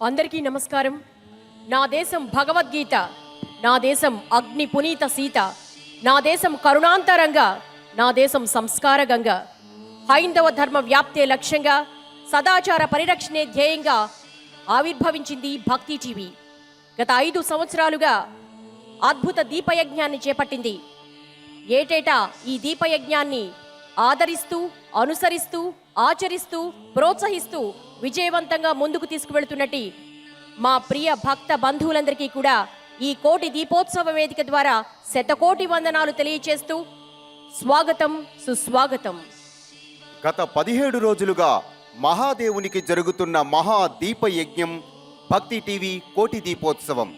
అందరికీ నమస్కారం. నా దేశం భగవద్గీత, నా దేశం అగ్ని పునీత సీత, నా దేశం కరుణాంతరంగా, నా దేశం సంస్కార గంగ. హైందవ ధర్మ వ్యాప్తే లక్ష్యంగా, సదాచార పరిరక్షణే ధ్యేయంగా ఆవిర్భవించింది భక్తి టీవీ. గత 5 సంవత్సరాలుగా అద్భుత దీపయజ్ఞాన్ని చేపట్టింది. ఏటేటా ఈ దీపయజ్ఞాన్ని ఆదరిస్తూ, అనుసరిస్తూ, ఆచరిస్తూ, ప్రోత్సహిస్తూ విజయవంతంగా ముందుకు తీసుకువెళ్తున్నట్టు మా ప్రియ భక్త బంధువులందరికీ కూడా ఈ కోటి దీపోత్సవ వేదిక ద్వారా శతకోటి వందనాలు తెలియచేస్తూ స్వాగతం, సుస్వాగతం. గత 17 రోజులుగా మహాదేవునికి జరుగుతున్న మహా దీపయజ్ఞం భక్తి టీవీ కోటి దీపోత్సవం.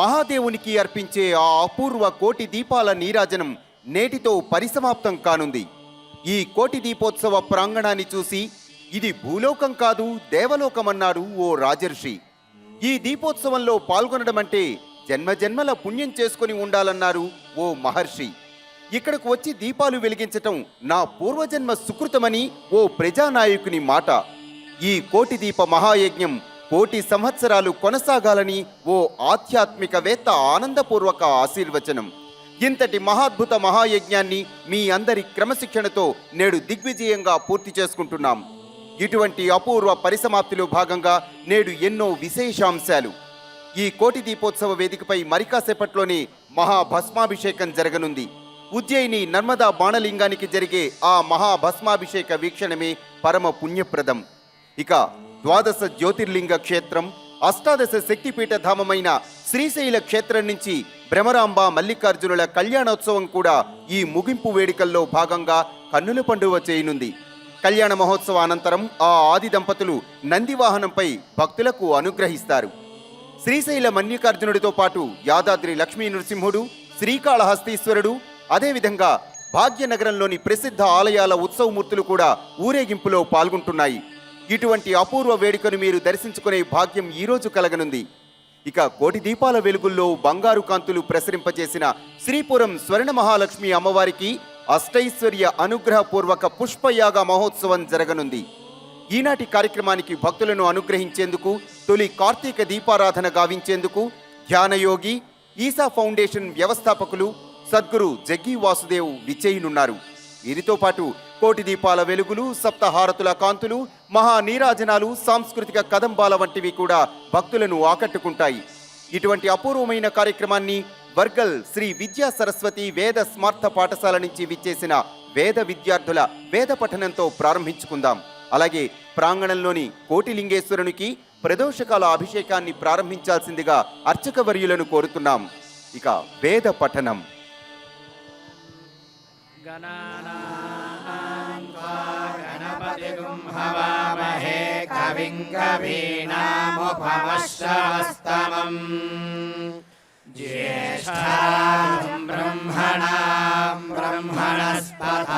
మహాదేవునికి అర్పించే ఆ అపూర్వ కోటి దీపాల నీరాజనం నేటితో పరిసమాప్తం కానుంది. ఈ కోటి దీపోత్సవ ప్రాంగణాన్ని చూసి ఇది భూలోకం కాదు దేవలోకమన్నారు ఓ రాజర్షి. ఈ దీపోత్సవంలో పాల్గొనడం అంటే జన్మజన్మల పుణ్యం చేసుకుని ఉండాలన్నారు ఓ మహర్షి. ఇక్కడకు వచ్చి దీపాలు వెలిగించటం నా పూర్వజన్మ సుకృతమని ఓ ప్రజానాయకుని మాట. ఈ కోటి దీప మహాయజ్ఞం కోటి సంవత్సరాలు కొనసాగాలని ఓ ఆధ్యాత్మికవేత్త ఆనందపూర్వక ఆశీర్వచనం. ఇంతటి మహాద్భుత మహాయజ్ఞాన్ని మీ అందరి క్రమశిక్షణతో నేడు దిగ్విజయంగా పూర్తి చేసుకుంటున్నాం. ఇటువంటి అపూర్వ పరిసమాప్తిలో భాగంగా నేడు ఎన్నో విశేషాంశాలు. ఈ కోటి దీపోత్సవ వేదికపై మరికాసేపట్లోనే మహాభస్మాభిషేకం జరగనుంది. ఉజ్జయిని నర్మదా బాణలింగానికి జరిగే ఆ మహాభస్మాభిషేక వీక్షణమే పరమ పుణ్యప్రదం. ఇక 12 జ్యోతిర్లింగ క్షేత్రం, 18 శక్తిపీఠ ధామమైన శ్రీశైల క్షేత్రం నుంచి భ్రమరాంబ మల్లికార్జునుల కళ్యాణోత్సవం కూడా ఈ ముగింపు వేడుకల్లో భాగంగా కన్నుల పండువ చేయనుంది. కళ్యాణ మహోత్సవ అనంతరం ఆ ఆది దంపతులు నందివాహనంపై భక్తులకు అనుగ్రహిస్తారు. శ్రీశైల మల్లికార్జునుడితో పాటు యాదాద్రి లక్ష్మీ నృసింహుడు, శ్రీకాళహస్తీశ్వరుడు, అదేవిధంగా భాగ్యనగరంలోని ప్రసిద్ధ ఆలయాల ఉత్సవమూర్తులు కూడా ఊరేగింపులో పాల్గొంటున్నాయి. ఇటువంటి అపూర్వ వేడుకను మీరు దర్శించుకునే భాగ్యం ఈరోజు కలగనుంది. ఇక కోటి దీపాల వెలుగుల్లో బంగారు కాంతులు ప్రసరింపజేసిన శ్రీపురం స్వర్ణ మహాలక్ష్మి అమ్మవారికి అష్టైశ్వర్య అనుగ్రహపూర్వక పుష్పయాగ మహోత్సవం జరగనుంది. ఈనాటి కార్యక్రమానికి భక్తులను అనుగ్రహించేందుకు, తొలి కార్తీక దీపారాధన గావించేందుకు ధ్యానయోగి ఈసా ఫౌండేషన్ వ్యవస్థాపకులు సద్గురు జగ్గి వాసుదేవ్ విచ్చేయనున్నారు. వీరితో పాటు కోటి దీపాల వెలుగులు, సప్తహారతుల కాంతులు, మహానీరాజనాలు, సాంస్కృతిక కదంబాల వంటివి కూడా భక్తులను ఆకట్టుకుంటాయి. ఇటువంటి అపూర్వమైన కార్యక్రమాన్ని వర్గల్ శ్రీ విద్యా సరస్వతి వేద స్మార్త పాఠశాల నుంచి విచ్చేసిన వేద విద్యార్థుల వేద పఠనంతో ప్రారంభించుకుందాం. అలాగే ప్రాంగణంలోని కోటిలింగేశ్వరునికి ప్రదోషకాల అభిషేకాన్ని ప్రారంభించాల్సిందిగా అర్చకవర్యులను కోరుతున్నాం. ఇక వేద పఠనం. గణపతిగుం హవామహే కవిం కవీనాముపమశ్రవస్తమం జ్యేష్ఠాం బ్రహ్మణాం బ్రహ్మణస్పత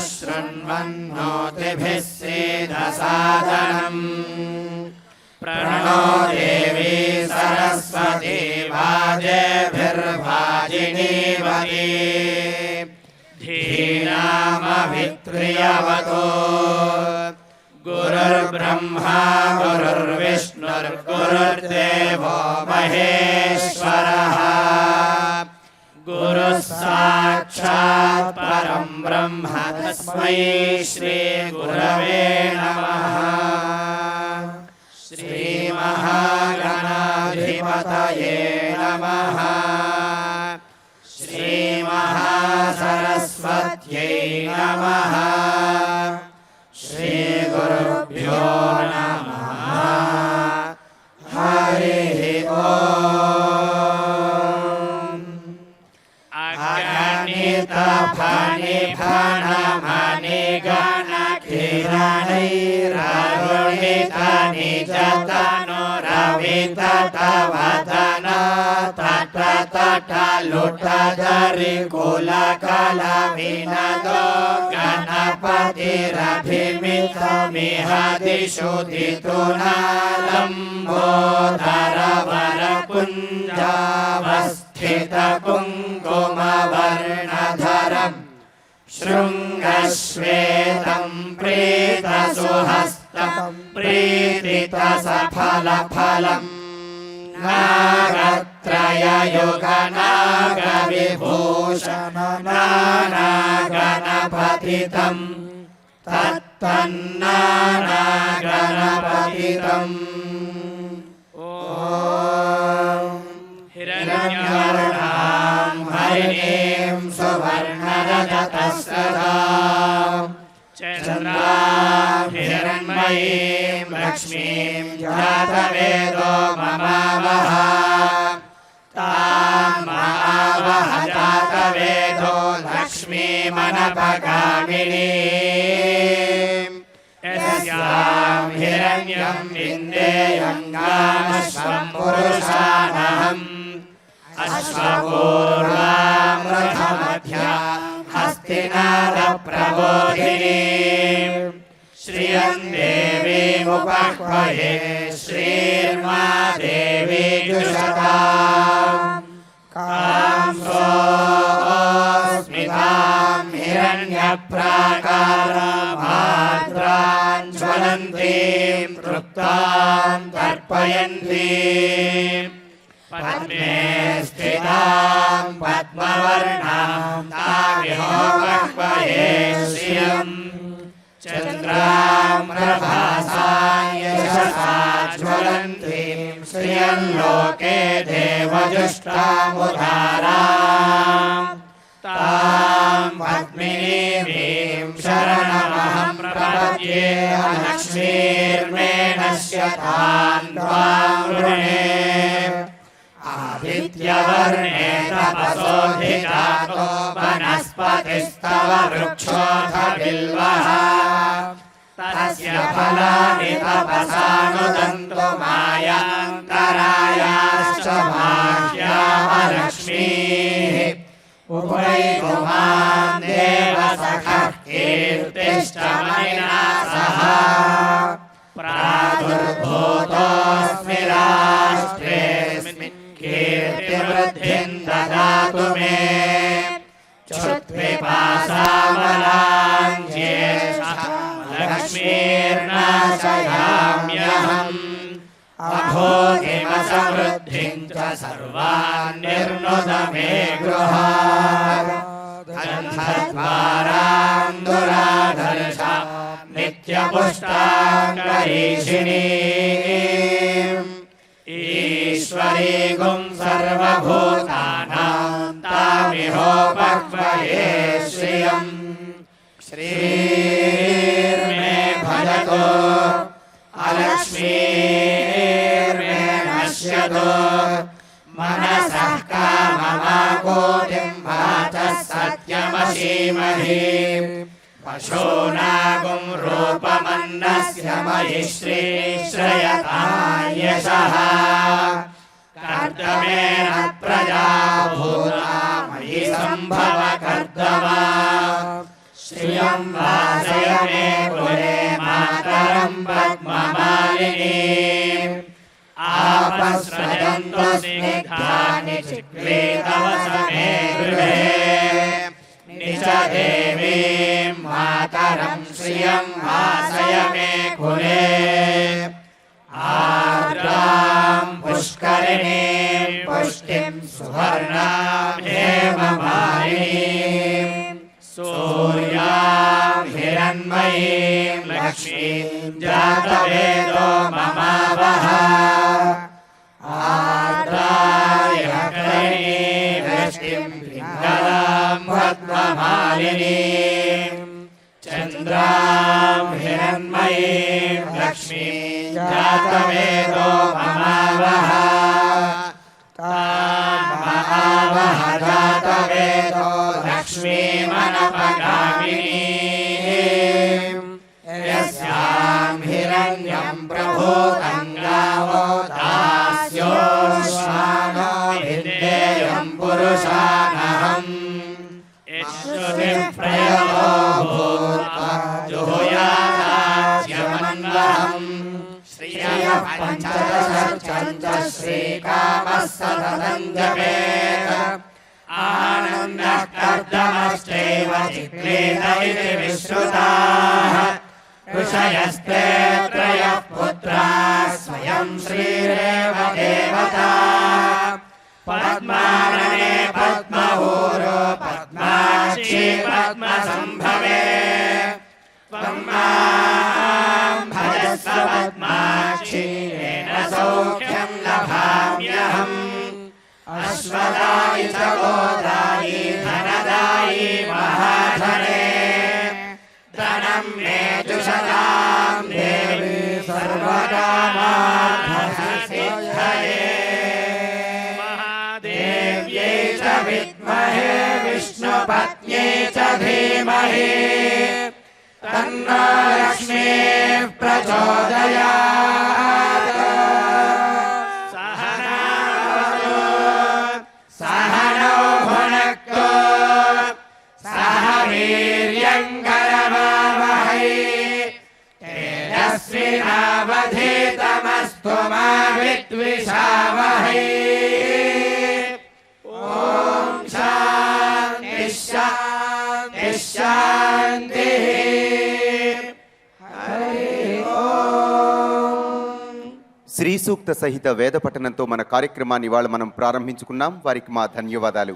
శృణ్వన్నోతిభిः సేదసాదనం ప్రణో దేవీ సరస్వతీ వాజేభిర్వాజినీవతి ధీనామభిత్రియవతో గురుర్బ్రహ్మా గురుర్విష్ణుర్గురుర్దేవో మహేశ్వరః గురుః సాక్షాత్ పరం బ్రహ్మ తస్మై శ్రీ గురవే నమః. శ్రీ మహాగణాధిపతయే నమః. శ్రీ మహాసరస్వత్యై నమః. శ్రీ గురుభ్యో నమః. హరి ఓం. అగణిత ఫణి ఫణమణి గణ కిరణైరరుణిత నిజతను రవిత తవదన తట తట లుట ధరి కుల కల వినదో గణపతిరభిమితమిహ దిశు దితునాలంబోధర వర కుంజావస్థిత కుంకుమ వర్ణధరం శృంగశ్వేతం ప్రేత సుహస్త प्रीतित सफल फलम् नागत्रययुग नागविभूषण नानागणपतितम् तत्तन्नानागणपतितम् ॐ हिरण्यवर्णां हरिणीं सुवर्णरजतस्रजाम् चन्द्रां हिरण्मयीं लक्ष्मीं जातवेदो ममावह तां महावह जातवेदो लक्ष्मीमनपगामिनीं यस्यां हिरण्यं विन्देयङ्गामश्वं पुरुषानहम् अश्वपूर्वां रथमध्या हस्तिनादप्रबोधिनीं श्रियं देवीमुपह्वये श्रीर्मा देवी जुषताम् कांसोऽस्मितां हिरण्यप्राकारमाद्रां ज्वलन्तीं तृप्तां तर्पयन्तीं पद्मे स्थितां पद्मवर्णां तामिहोपह्वये श्रियं चन्द्रां प्रभासां यशसा ज्वलन्तीं श्रियं लोके देवजुष्टामुदारां तां पद्मिनीं शरणमहं प्रपद्ये लक्ष्मीर्मे नश्यतां त्वां वृणे आदित्यवर्णे तपसोऽधिजातो वनस्पतिस्तव वृक्षोऽथ बिल्वः तस्य फलानि तपसानुदन्तु मायान्तरायाश्च माह्याः लक्ष्मीः उपैतु मां देवसखः कीर्तिश्च मयिना सह प्रादुर्भूतोऽस्मि राष्ट्रेऽस्मिन् कीर्तिवृद्धिं ददातु मे क्षुत्पिपासामलाञ्ज्येषः लक्ष्मीर्नाशयाम्यहम् अभोगिमसमृद्धिं च सर्वान् निर्नुद मे गृहात् गन्धद्वारां दुराधर्षा नित्यपुष्टाङ्गरीषिणीम् ईश्वरीगुं सर्वभूतानां तामिहोपह्वये श्रियं श्रीर्मे भजतो अलक्ष्मीर्मे नश्यतो मनसः काममाकोटिं वाचः सत्यमसीमहि पशूनागुं रूपमन्नस्य मयि श्रीश्रयतां यशः कर्दमेन प्रजा भूता मयि सम्भव कर्दमा श्रियं वासय मे कुले मातरं पद्ममालिनीम् आपस्रजन्तु स्निग्धानि चिक्लीतवस मे गृहे निज देवीं मातरं श्रियं वासय मे कुले आर्द्रां पुष्करिणीं पुष्टिं सुवर्णां हेममालिनीं सूर्यां हिरण्मयीं लक्ष्मीं जातवेदो ममावह आर्द्रायकरणीं वृष्टिं पिङ्गलां पद्ममालिनीं चन्द्रां हिरण्मयीं लक्ष्मीं जातवेदो ममावह तां महावह जातवेदो लक्ष्मीमनपगामिनीं यस्यां हिरण्यं प्रभूतं गावो दास्योश्वानो विद्येयं पुरुषानहम् इच्छुतिप्रयतो भूत्वा जुहुयादास्यमन्वहम् श्रियः पञ्चदशर्चञ्च श्रीकामः सततं जपेत आनन्दः कर्दमश्चैव चिक्लीत इति विश्रुताः ऋषयस्ते श्रीरेव देवता पद्मानने पद्महूरो पद्माक्षी पद्मसम्भवे त्वं मां भजस्व पद्माक्षी येन सौख्यं लभाम्यहम् अश्वदायि च गोदायि धनदायि महाधने धनं मे जुषतां देवी सर्वकामार्थसिद्धये महादेव्यै च विद्महे विष्णुपत्न्यै च धीमहि तन्नो लक्ष्मीः प्रचोदयात् सहनौ भुनक्तु सह वीर्यङ्करवावहै तेजस्विनावधीतमस्तु मा विद्विषावहै ॐ शान्तिः शान्तिः शान्तिः శ్రీ సూక్త సహిత వేద పఠనంతో మన కార్యక్రమాన్ని ఇవాళ మనం ప్రారంభించుకున్నాం. వారికి మా ధన్యవాదాలు.